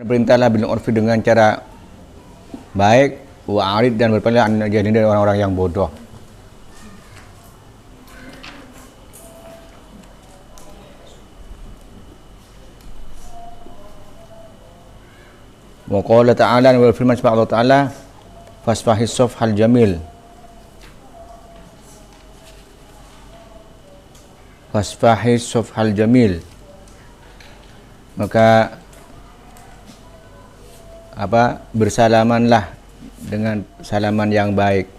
Perintahlah bil urfi dengan cara baik, wa'arid dan berpaling dari orang-orang yang bodoh. Wa qala ta'ala, wa firman Allah Ta'ala, fasfahis safhal jamil. Fasfahis safhal jamil. Maka bersalamanlah dengan salaman yang baik.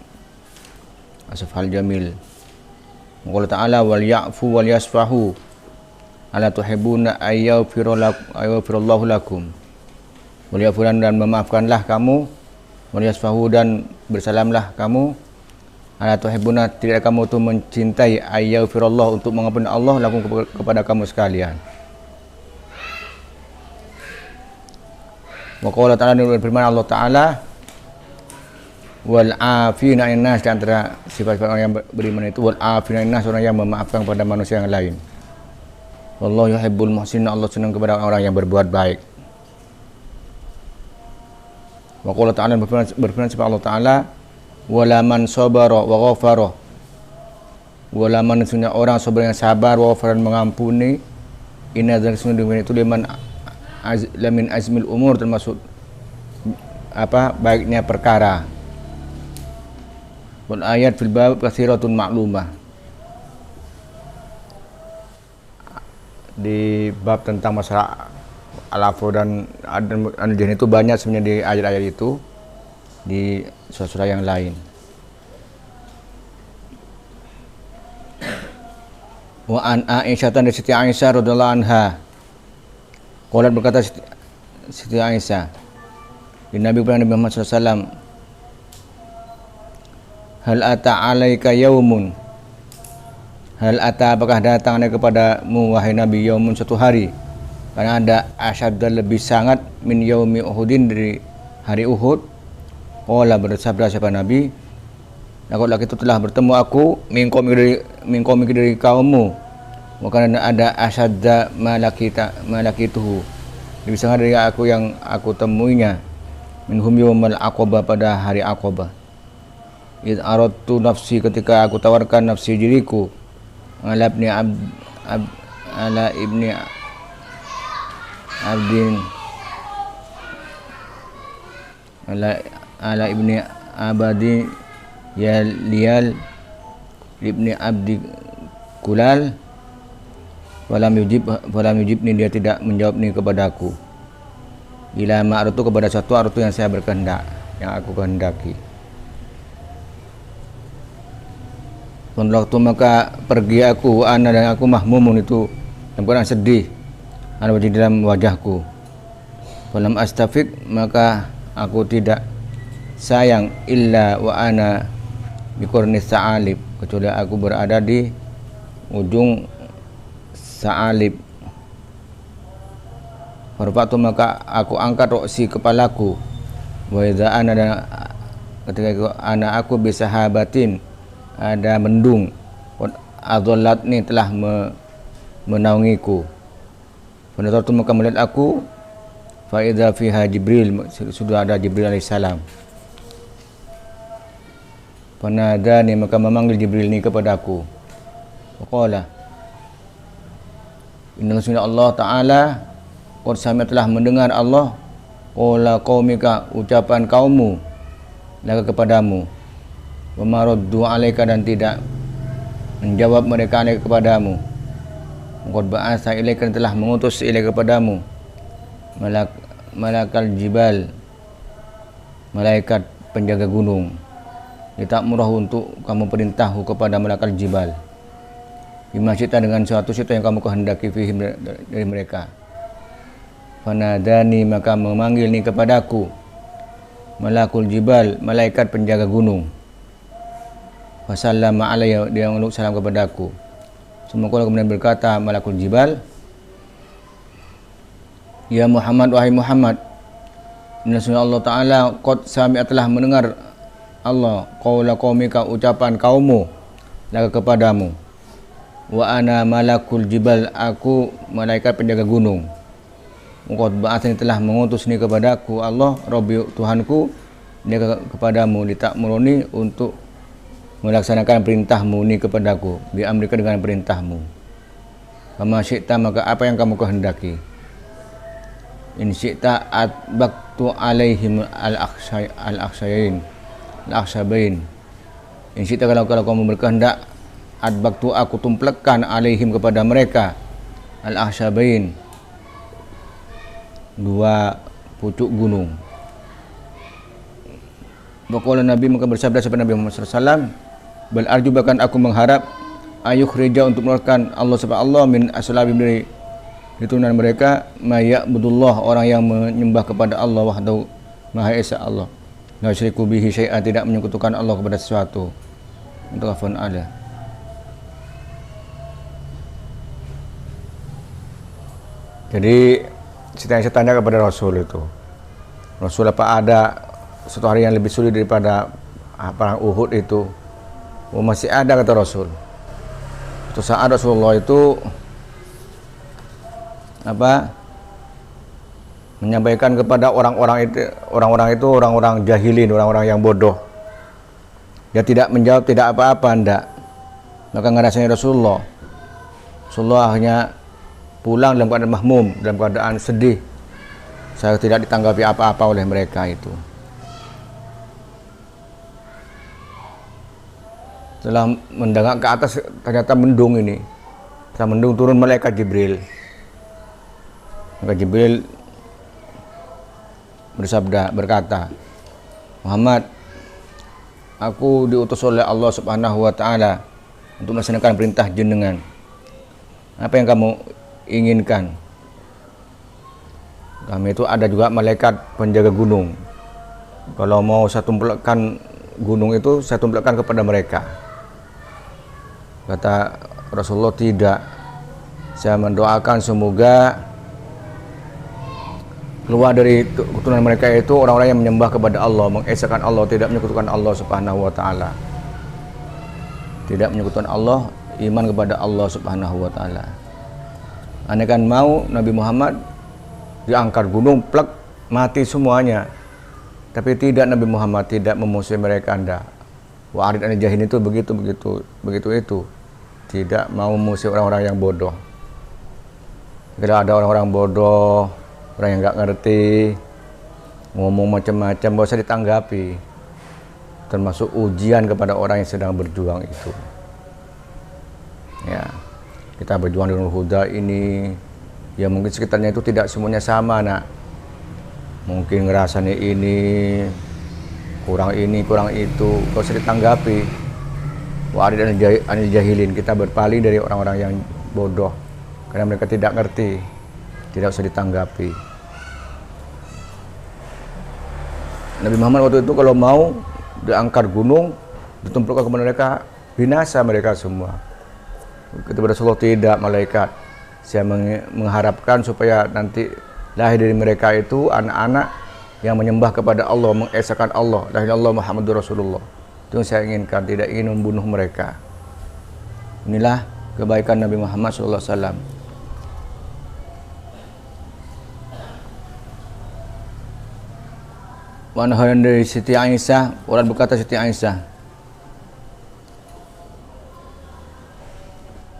Safhal jamil. Wa qala ta'ala, wal ya'fu wal yasfahu ala tuhibbuna ayyafirallahu lakum. Waliyafulan dan memaafkanlah kamu, waliyasfahu dan bersalamlah kamu. Ala tuhibbuna, tidak kamu tu mencintai ayyafirallah untuk mengampuni Allah lakum kepada kamu sekalian. Wa qala ta'ala, firman Allah Ta'ala, wal afina 'anil nas, di antara sifat-sifat orang yang beriman itu wal afina 'anil nas, orang yang memaafkan kepada manusia yang lain. Wallahu yuhibbul muhsinin, Allah senang kepada orang yang berbuat baik. Wa qala ta'ala, berfirman Allah Ta'ala, wala man sabara wa ghafara, wala man, sesungguhnya orang sabar yang sabar, wa ghafara mengampuni, inna dzalika, sesungguhnya itu lamin azmil umur, termasuk baiknya perkara. Wal ayat fil bab katsiratun ma'lumah, di bab tentang masalah al-afwu dan al-jahil itu banyak sebenarnya di ayat-ayat itu, di surah-surah yang lain. Wa an Aisyah, dan Siti Aisyah radhiyallahu anha, qalat, berkata Siti Aisyah, di Nabi Muhammad SAW, hal ata alaika yaumun, hal ata, apakah datang kepadamu wahai Nabi, yaumun, suatu hari, karena ada asyadda, lebih sangat, min yaumi Uhudin, dari hari Uhud. Qala, bersabda siapa Nabi, laki itu telah bertemu aku, min qaumika, dari kaummu, maka ada asyadda malakituhu, lebih sangat dari aku yang aku temuinya, minhum yaumal aqabah, pada hari Aqabah. Id aradtu nafsi, ketika aku tawarkan nafsi diriku, ala ibni Abdin, ala ibni Abadi ya liyal ibni Abdi Kulal, falam yujibni, dia tidak menjawab ni kepadaku, ila ma'rutu, kepada satu artu yang saya berkehendak, yang aku kehendaki. Waktu maka pergi aku, ana, dan aku mahmumun, itu yang kurang sedih, ana wajah, dalam wajahku. Falam astafik, maka aku tidak sayang, illa wa ana biqurnis sa'alib, kecuali aku berada di ujung sa'alib. Farfa'tu, maka aku angkat roksi, kepalaku, wa idza ana, dan ketika itu aku bisahabatin, ada mendung, adollatni, telah menaungiku. Fanadhartu, maka melihat aku, fa idza fiha Jibril, sudah ada Jibril alaihissalam. Fanadani, maka memanggil Jibril ini kepadaku. Faqala, inna sunna Allah Ta'ala, qad sami'a, telah mendengar Allah, qala qaumika, ucapan kaummu, laka kepadamu, wa maraddu alaika, dan tidak menjawab mereka alaika kepadamu. Qad ba'atsa ilaika, telah mengutus ilaika kepadamu, malakal jibal, malaikat penjaga gunung, litakmurahu, untuk kamu perintahku kepada malakal jibal, bima syi'ta, dengan suatu syi'ta yang kamu kehendaki, fihim, dari mereka. Fanadani, maka memanggil ni kepadaku, malakul jibal, malaikat penjaga gunung. Wasallama alayya, dia mengucap salam kepadaku. Semoga kemudian berkata malakul jibal, ya Muhammad, wahai Muhammad, inna sunna Allah Ta'ala, qad sami'a, telah mendengar Allah, qaula qaumika, ucapan kaummu, laka kepadamu, wa ana malakul jibal, aku malaikat penjaga gunung, qad ba'atsani telah mengutus ni kepadaku Allah Rabbi Tuhanku ni kepadamu litakmuruni untuk melaksanakan perintahmu ni kepadaku bi amrika dengan perintahmu. Kama syi'ta maka apa yang kamu kehendaki. In syi'ta atbaqtu alaihim al-akhsabain. In syi'ta kalau kamu berkehendak atbaqtu aku tumplekkan alaihim kepada mereka al-akhsabain, dua pucuk gunung. Waqala Nabi maka bersabda kepada Nabi Muhammad SAW, bal arju bahkan aku mengharap ayukhrija untuk mengeluarkan Allah subhanahu Allah min aslabi dari turunan mereka mayya'budullah orang yang menyembah kepada Allah wahdahu maha esa Allah la syiriku bihi syai'an tidak menyekutukan Allah kepada sesuatu. Mutafaqun alaih. Jadi saya tanya kepada Rasul itu, Rasul apa ada satu hari yang lebih sulit daripada perang Uhud itu? Oh, masih ada, kata Rasul. Suatu saat Rasulullah itu menyampaikan kepada orang-orang itu orang-orang jahilin, orang-orang yang bodoh. Dia tidak menjawab tidak apa-apa ndak. Maka ngerasanya Rasulullah hanya pulang dalam keadaan mahmum, dalam keadaan sedih. Saya tidak ditanggapi apa-apa oleh mereka itu. Setelah mendengar ke atas ternyata mendung ini. Setelah mendung turun malaikat Jibril. Maka Jibril berkata, Muhammad, aku diutus oleh Allah Subhanahu wa taala untuk melaksanakan perintah jenengan. Apa yang kamu inginkan? Kami itu ada juga malaikat penjaga gunung. Kalau mau saya tumpukan gunung itu, saya tumpukan kepada mereka. Kata Rasulullah, tidak. Saya mendoakan semoga keluar dari keturunan mereka itu orang-orang yang menyembah kepada Allah, mengesahkan Allah, tidak menyekutukan Allah Subhanahu wa taala. Tidak menyekutukan Allah, iman kepada Allah Subhanahu wa taala. Andaikan mau Nabi Muhammad diangkat gunung, plek, mati semuanya. Tapi tidak, Nabi Muhammad tidak memusuhi mereka. Anda Wa'arid an-jahilin itu begitu itu. Tidak mau memusuhi orang-orang yang bodoh. Kalau ada orang-orang bodoh, orang yang nggak ngerti, ngomong macam-macam, gak usah ditanggapi. Termasuk ujian kepada orang yang sedang berjuang itu. Ya, kita berjuang di Nurul Huda ini, ya mungkin sekitarnya itu tidak semuanya sama, nak. Mungkin ngerasanya ini, kurang itu, gak usah ditanggapi. Wa'arid an-jahilin, kita berpaling dari orang-orang yang bodoh, karena mereka tidak ngerti, tidak usah ditanggapi. Nabi Muhammad waktu itu kalau mau diangkat gunung, ditumpulkan kepada mereka, binasa mereka semua. Kepada Rasulullah, tidak, malaikat. Saya mengharapkan supaya nanti lahir dari mereka itu anak-anak yang menyembah kepada Allah, mengesahkan Allah, la ilaha illallah Muhammadur Rasulullah. Itu yang saya inginkan, tidak ingin membunuh mereka. Inilah kebaikan Nabi Muhammad SAW. Wanharan dari Siti Aisyah, orang berkata Siti Aisyah,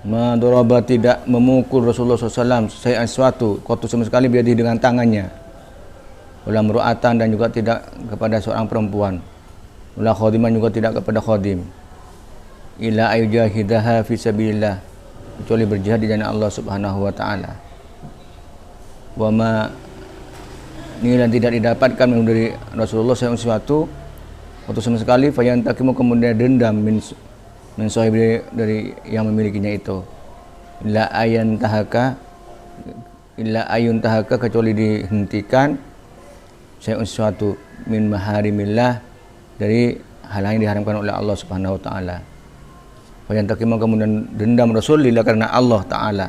Madoraba tidak memukul Rasulullah SAW saya sesuatu, kotu sama sekali biadi dengan tangannya. Ulah meruatan dan juga tidak kepada seorang perempuan. Ulah khadiman juga tidak kepada khadim. Ila ayujahidaha fi sabilillah, kecuali berjihad di jalan Allah Subhanahu wa taala. Wa ma nilai tidak didapatkan dari Rasulullah SAW sesuatu kotu sama sekali, fayantakimu kemudian dendam min sahib dari yang memilikinya itu. Illa ayun tahaka kecuali dihentikan syai'un sesuatu min maharimillah dari hal yang diharamkan oleh Allah Subhanahu wa taala. Fayantakimu kemudian dendam Rasul lillah karena Allah taala.